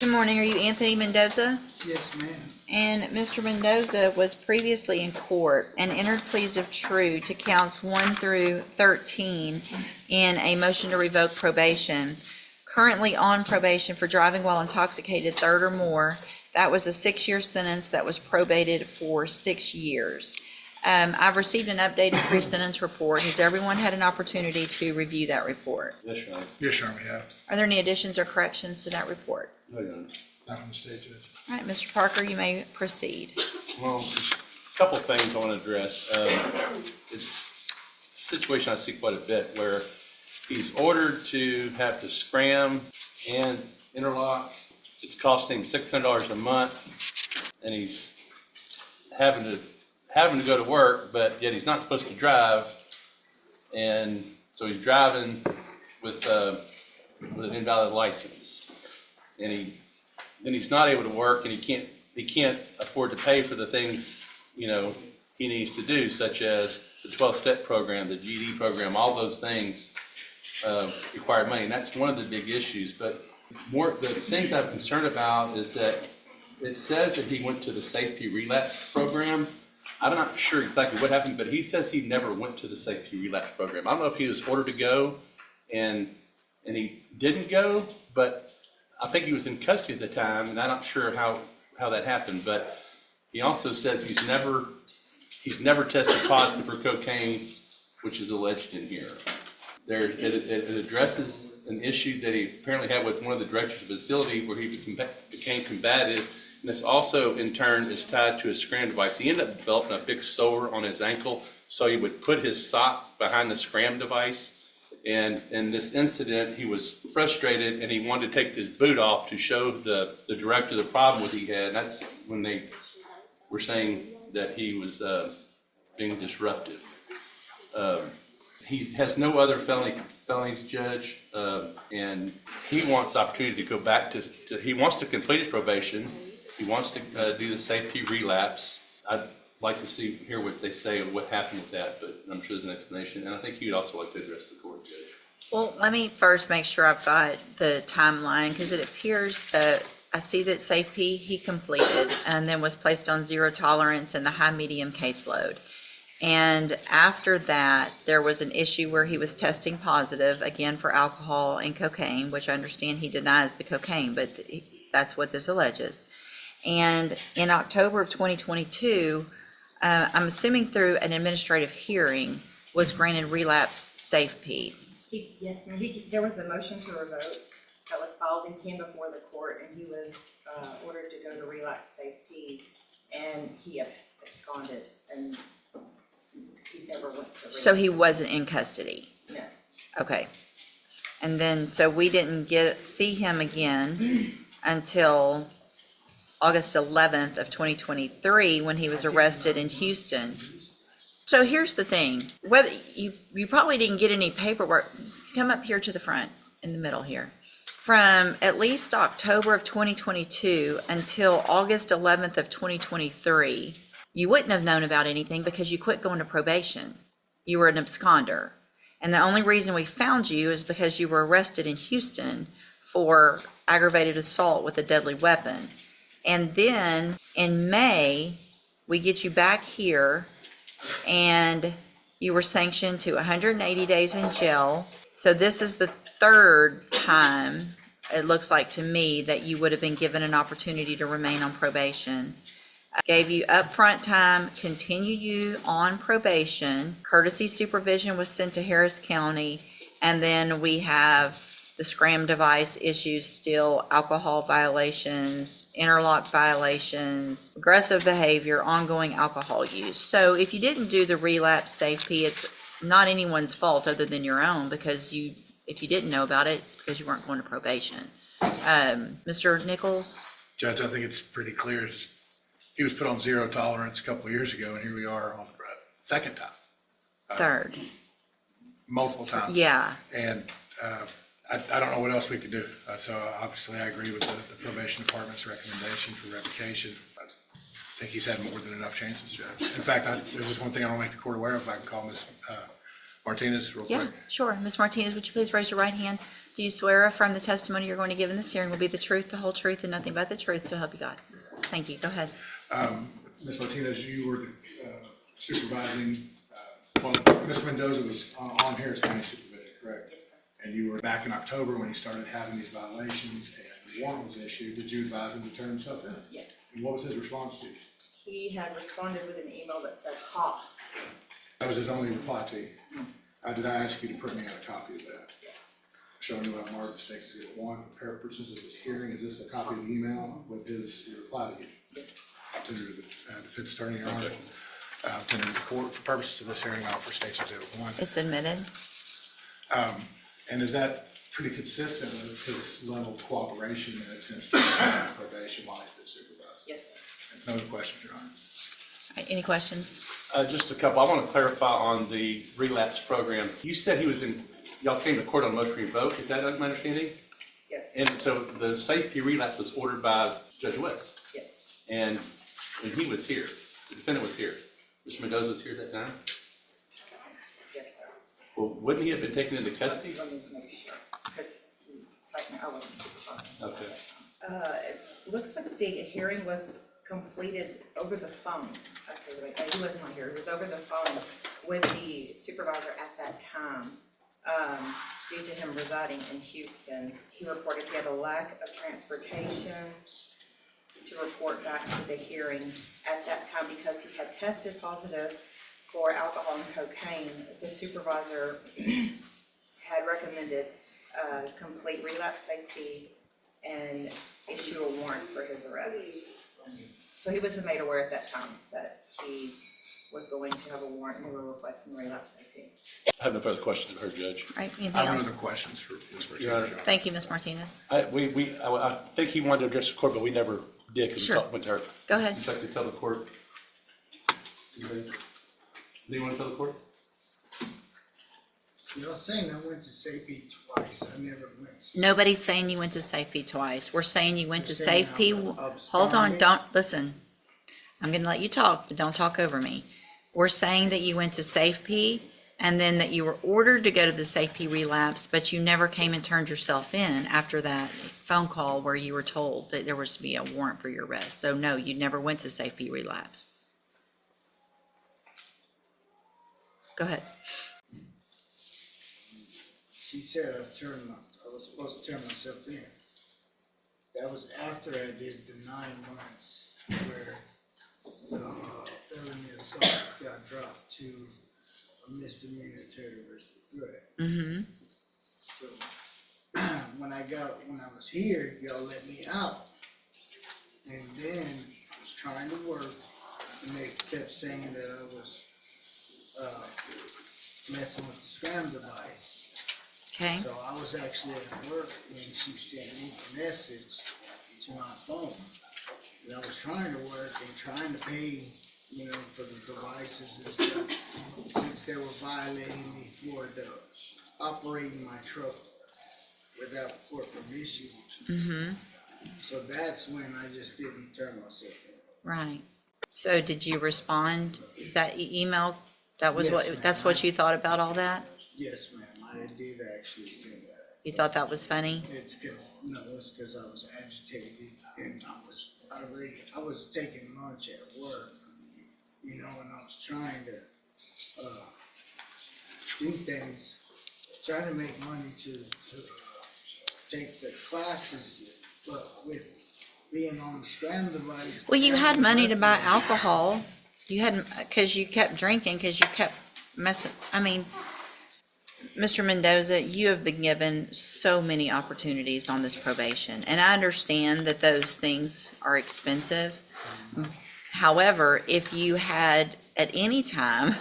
Good morning. Are you Anthony Mendoza? Yes, ma'am. And Mr. Mendoza was previously in court and entered pleas of true to counts 1 through 13 in a motion to revoke probation. Currently on probation for driving while intoxicated, third or more. That was a 6-year sentence that was probated for 6 years. I've received an updated pre-sentence report. Has everyone had an opportunity to review that report? Yes, Your Honor. Yes, Your Honor, we have. Are there any additions or corrections to that report? No, Your Honor. Not from the state judge. All right, Mr. Parker, you may proceed. Well, a couple things I want to address. It's a situation I see quite a bit where he's ordered to have to scram and interlock. It's costing him $600 a month, and he's having to go to work, but yet he's not supposed to drive, and so he's driving with an invalid license, and then he's not able to work, and he can't afford to pay for the things he needs to do, such as the 12-step program, the GED program. All those things require money, and that's one of the big issues. But the things I'm concerned about is that it says that he went to the safety relapse program. I'm not sure exactly what happened, but he says he never went to the safety relapse program. I don't know if he was ordered to go and he didn't go, but I think he was in custody at the time, and I'm not sure how that happened. But he also says he's never tested positive for cocaine, which is alleged in here. It addresses an issue that he apparently had with one of the directors of the facility where he became combative. And this also, in turn, is tied to a scram device. He ended up developing a big sore on his ankle, so he would put his sock behind the scram device. And in this incident, he was frustrated, and he wanted to take his boot off to show the director the problem that he had. And that's when they were saying that he was being disruptive. He has no other felonies, Judge, and he wants the opportunity to go back he wants to complete his probation. He wants to do the safety relapse. I'd like to hear what they say of what happened with that, but I'm sure there's an explanation. And I think you'd also like to address the court, Judge. Well, let me first make sure I've got the timeline, because it appears that I see that safety he completed and then was placed on zero tolerance in the high-medium caseload. And after that, there was an issue where he was testing positive, again, for alcohol and cocaine, which I understand he denies the cocaine, but that's what this alleges. And in October of 2022, I'm assuming through an administrative hearing, was granted relapse safety. Yes, ma'am. There was a motion to revoke that was filed and came before the court, and he was ordered to go to relapse safety, and he absconded, and he never went to relapse. So he wasn't in custody? No. Okay. And then, so we didn't see him again until August 11th of 2023, when he was arrested in Houston. So here's the thing, whether you probably didn't get any paperwork. Come up here to the front, in the middle here. From at least October of 2022 until August 11th of 2023, you wouldn't have known about anything because you quit going to probation. You were an absconder. And the only reason we found you is because you were arrested in Houston for aggravated assault with a deadly weapon. And then in May, we get you back here, and you were sanctioned to 180 days in jail. So this is the third time, it looks like to me, that you would have been given an opportunity to remain on probation. I gave you upfront time, continue you on probation. Courtesy supervision was sent to Harris County, and then we have the scram device issues still, alcohol violations, interlock violations, aggressive behavior, ongoing alcohol use. So if you didn't do the relapse safety, it's not anyone's fault other than your own, because if you didn't know about it, it's because you weren't going to probation. Mr. Nichols? Judge, I think it's pretty clear. He was put on zero tolerance a couple of years ago, and here we are on the second time. Third. Multiple times. Yeah. And I don't know what else we could do. So obviously I agree with the probation department's recommendation for revocation. I think he's had more than enough chances, Judge. In fact, there's just one thing I want to make the court aware of. If I can call Ms. Martinez, real Yeah, quick. sure. Ms. Martinez, would you please raise your right hand? Do you swear or affirm the testimony you're going to give in this hearing will be the truth, the whole truth, and nothing but the truth, so help you God? Thank you. Go ahead. Ms. Martinez, you were supervising, well, Ms. Mendoza was on Harris County supervision, correct? Yes, sir. And you were back in October when he started having these violations and the warrant was issued. Did you advise him to turn himself in? Yes. And what was his response to you? He had responded with an email that said, "Ha." That was his only reply to you. Did I ask you to print me out a copy of that? Yes. Showing you what I marked mistakes Exhibit 1 for purposes of this hearing. Is this a copy of the email with his reply to you? Yes. I'll tender to the defense attorney, Your Honor. I'll tender to the court for purposes of this hearing. I'll offer State's Exhibit 1. It's admitted. And is that pretty consistent with his level of cooperation and attempts to provide probation while he's been supervised? Yes, sir. No other questions, Your Honor. All right, any questions? Just a couple. I want to clarify on the relapse program. You said he was in, y'all came to court on motion to revoke. Is that my understanding? Yes. And so the safety relapse was ordered by Judge West. Yes. And when he was here, the defendant was here. Mr. Mendoza was here at that time. Yes, sir. Well, wouldn't he have been taken into custody? Let me make sure, because I wasn't supervising. Okay. It looks like the hearing was completed over the phone. Okay, wait, he wasn't on here, it was over the phone with the supervisor at that time. Due to him residing in Houston, he reported he had a lack of transportation to report back to the hearing at that time because he had tested positive for alcohol and cocaine. The supervisor had recommended complete relapse safety and issue a warrant for his arrest. So he wasn't made aware at that time that he was going to have a warrant and we were requesting relapse safety. I have no further questions of her, Judge. All right, anything I have no else? other questions for Ms. Martinez, Your Honor. Your Honor. Thank you, Ms. Martinez. I think he wanted to address the court, but we never did because we Sure. talked with her. Go ahead. Would you like to tell the court? Do you want to tell the court? Y'all saying I went to safety twice, I never went. Nobody's saying you went to Safe twice. We're saying you went to You're saying Safe I Hold on, absconded? don't, listen. I'm gonna let you talk, but don't talk over me. We're saying that you went to Safe and then that you were ordered to go to the Safe relapse, but you never came and turned yourself in after that phone call where you were told that there was to be a warrant for your arrest. So no, you never went to Safe relapse. Go ahead. She said I was supposed to turn myself in. That was after I did the 9 months where felony assault got dropped to a misdemeanor terrorist threat. Mm-hmm. So when I was here, y'all let me out. And then I was trying to work and they kept saying that I was messing with the scram device. Okay. So I was actually at work when she sent me the message to my phone. And I was trying to work and trying to pay, for the devices and stuff, since they were violating me for operating my truck without court permission. Mm-hmm. So that's when I just didn't turn myself in. Right. So did you respond? Is that email? That was Yes, what, ma'am. that's what you thought about all that? Yes, ma'am, I did actually say that. You thought that was funny? It's cause I was agitated and I was taking lunch at work, and I was trying to, do things, trying to make money to take the classes, but with being on the scram device. Well, you had money to buy alcohol. You hadn't, because you kept drinking, because you kept messing, Mr. Mendoza, you have been given so many opportunities on this probation, and I understand that those things are expensive. However, if you had at any time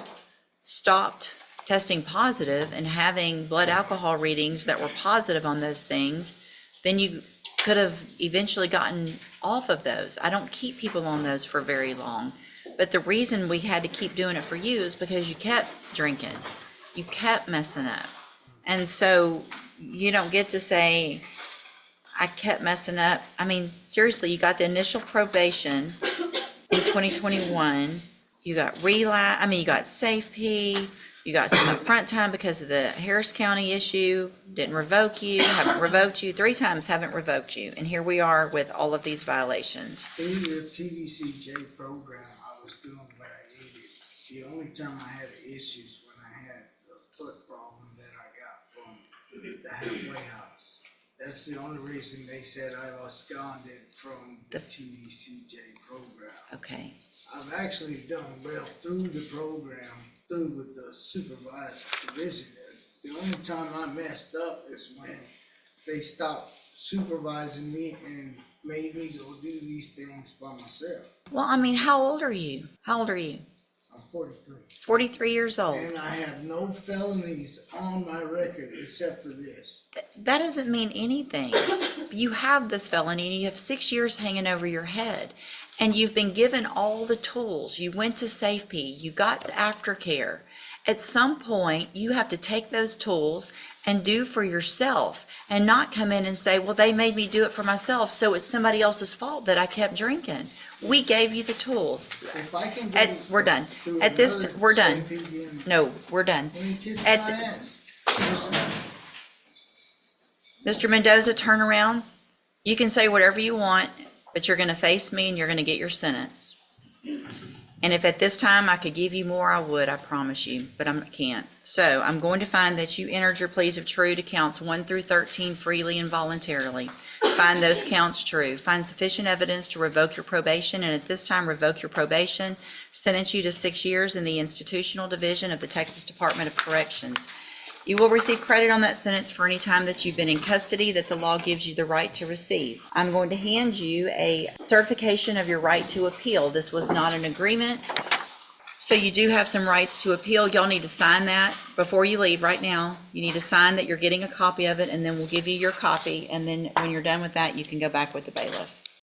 stopped testing positive and having blood alcohol readings that were positive on those things, then you could have eventually gotten off of those. I don't keep people on those for very long, but the reason we had to keep doing it for you is because you kept drinking. You kept messing up. And so you don't get to say, I kept messing up. Seriously, you got the initial probation in 2021. You got you got Safe P. You got some upfront time because of the Harris County issue, didn't revoke you, haven't revoked you, 3 times haven't revoked you. And here we are with all of these violations. Through the TVCJ program, I was doing what I needed. The only time I had issues when I had the foot problem that I got from the halfway house. That's the only reason they said I absconded from the TVCJ program. Okay. I've actually done well through the program, through with the supervisor division. The only time I messed up is when they stopped supervising me and made me go do these things by myself. Well, I mean, how old are you? How old are you? I'm 43. 43 years old. And I have no felonies on my record except for this. That doesn't mean anything. You have this felony and you have 6 years hanging over your head. And you've been given all the tools. You went to safety, you got to aftercare. At some point, you have to take those tools and do for yourself and not come in and say, well, they made me do it for myself, so it's somebody else's fault that I kept drinking. We gave you the tools. If I can go We're done. through At this, another we're done. safety again, No, we're done. let me kiss At my the- ass. Mr. Mendoza, turn around. You can say whatever you want, but you're gonna face me and you're gonna get your sentence. And if at this time I could give you more, I would, I promise you, but I can't. So I'm going to find that you entered your pleas of true to counts 1 through 13 freely and voluntarily. Find those counts true. Find sufficient evidence to revoke your probation, and at this time revoke your probation. Sentence you to 6 years in the institutional division of the Texas Department of Corrections. You will receive credit on that sentence for any time that you've been in custody that the law gives you the right to receive. I'm going to hand you a certification of your right to appeal. This was not an agreement, so you do have some rights to appeal. Y'all need to sign that before you leave right now. You need to sign that you're getting a copy of it, and then we'll give you your copy, and then when you're done with that, you can go back with the bailiff.